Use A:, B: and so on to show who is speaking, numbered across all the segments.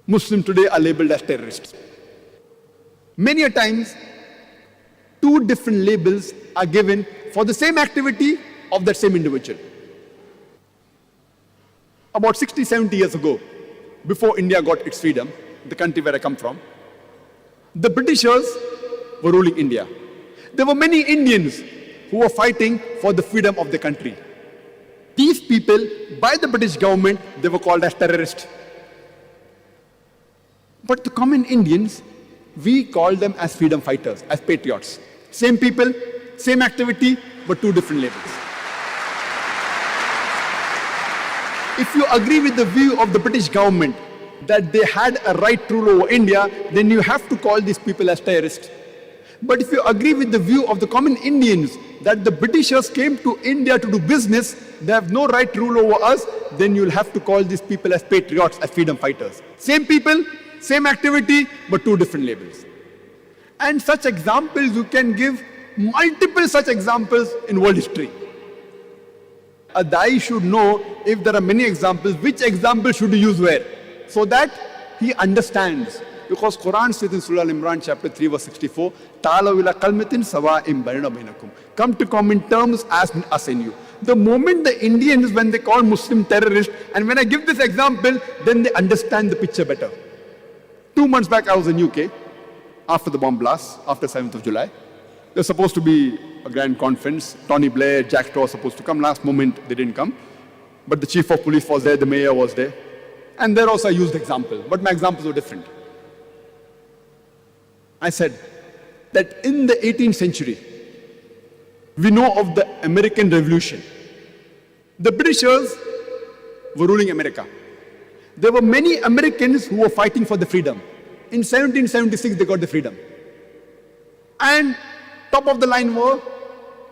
A: Muslims today are labeled as terrorists. Many a times, two different labels are given for the same activity of that same individual. About 60, 70 years ago, before India got its freedom, the country where I come from, the Britishers were ruling India. There were many Indians who were fighting for the freedom of the country. These people, by the British government, they were called as terrorists. But the common Indians, we call them as freedom fighters, as patriots. Same people, same activity, but two different labels. If you agree with the view of the British government that they had a right to rule over India, then you have to call these people as terrorists. But if you agree with the view of the common Indians that the Britishers came to India to do business, they have no right to rule over us, then you'll have to call these people as patriots, as freedom fighters. Same people, same activity, but two different labels. And such examples, you can give multiple such examples in world history. A Dai should know, if there are many examples, which example should you use where, so that he understands. Because Quran says in Surah Al-Imran chapter 3 verse 64, "Ta'alaw ila kalmatin sawa'in bainana bainakum." Come to common terms as us and you. The moment the Indians, when they call Muslim terrorists, and when I give this example, then they understand the picture better. 2 months back I was in UK, after the bomb blast, after 7th of July. There was supposed to be a grand conference. Tony Blair, Jack Straw was supposed to come. Last moment they didn't come. But the chief of police was there, the mayor was there. And there also I used example, but my examples were different. I said that in the 18th century, we know of the American Revolution. The Britishers were ruling America. There were many Americans who were fighting for the freedom. In 1776, they got the freedom. And top of the line were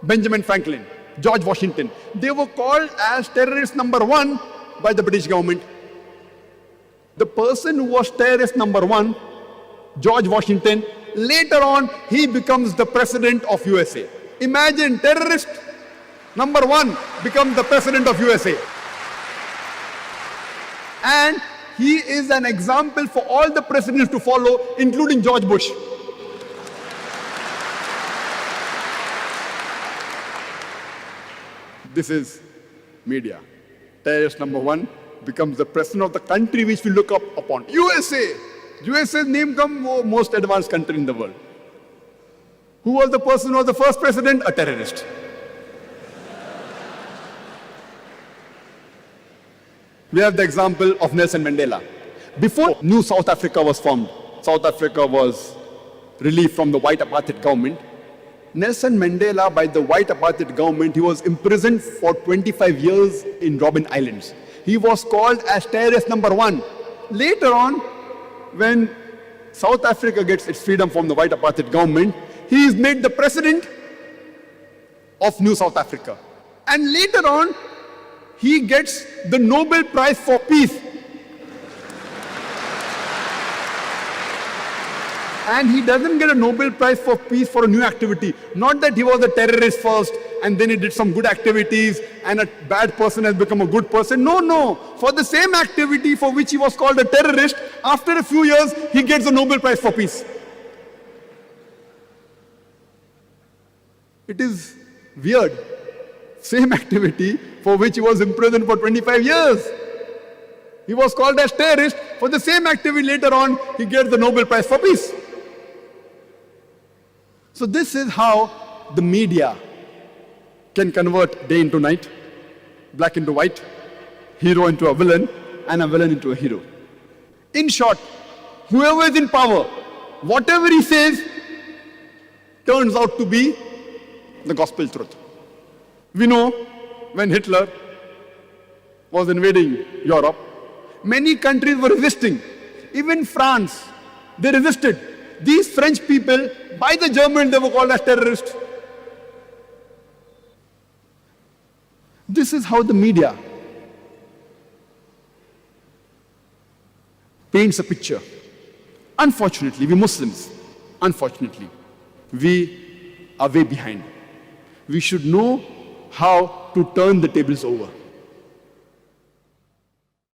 A: Benjamin Franklin, George Washington. They were called as terrorist number 1 by the British government. The person who was terrorist number 1, George Washington, later on he becomes the president of USA. Imagine, terrorist number 1 becomes the president of USA. And he is an example for all the presidents to follow, including George Bush. This is media. Terrorist number 1 becomes the president of the country which we look up upon. USA! USA's name comes most advanced country in the world. Who was the person who was the first president? A terrorist. We have the example of Nelson Mandela. Before New South Africa was formed, South Africa was relieved from the white apartheid government. Nelson Mandela, by the white apartheid government, he was imprisoned for 25 years in Robben Islands. He was called as terrorist number 1. Later on, when South Africa gets its freedom from the white apartheid government, he is made the president of New South Africa. And later on, he gets the Nobel Prize for Peace. And he doesn't get a Nobel Prize for Peace for a new activity. Not that he was a terrorist first and then he did some good activities and a bad person has become a good person. No, no. For the same activity for which he was called a terrorist, after a few years, he gets a Nobel Prize for Peace. It is weird. Same activity for which he was imprisoned for 25 years. He was called as terrorist. For the same activity later on, he gets the Nobel Prize for Peace. So this is how the media can convert day into night, black into white, hero into a villain, and a villain into a hero. In short, whoever is in power, whatever he says, turns out to be the gospel truth. We know when Hitler was invading Europe, many countries were resisting. Even France, they resisted. These French people, by the Germans, they were called as terrorists. This is how the media paints a picture. Unfortunately, we Muslims, unfortunately, we are way behind. We should know how to turn the tables over.